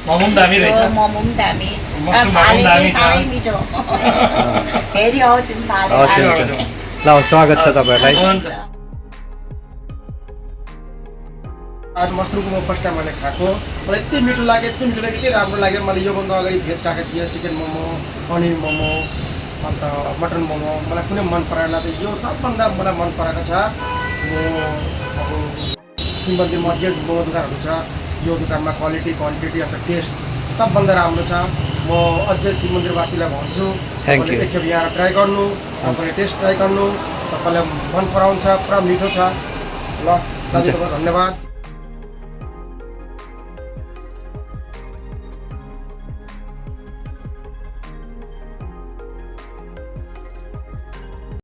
मोमो पनि दामी रहेछ मोमो पनि दामी मसरुम पनि दामी छ साह्रै मिठो फेरि आउँछु नि फाले हवस् हुन्छ ल स्वागत छ तपाईँहरूलाई हुन्छ आज मसरुमको म फर्स्ट टाइम मैले खाएको मलाई यति मिठो लाग्यो यति राम्रो लाग्यो मैले योभन्दा अगाडि भेज खाएको थिएँ चिकन मोमो पनिर मोमो अन्त मटन मोमो मलाई कुनै मन परेन त यो सबभन्दा मलाई मन परेको छ म अब शिव मन्दिरमा अझै मोमो दोकानहरू छ यो दोकानमा क्वालिटी क्वान्टिटी अन्त टेस्ट सबभन्दा राम्रो छ म अझै शिव मन्दिरवासीलाई भन्छु Thank you. एकखेप यहाँ ट्राई गर्नु तपाईँले टेस्ट ट्राई गर्नु तपाईँलाई मन पराउँछ पुरा मिठो छ ल दाजु तपाईँलाई धन्यवाद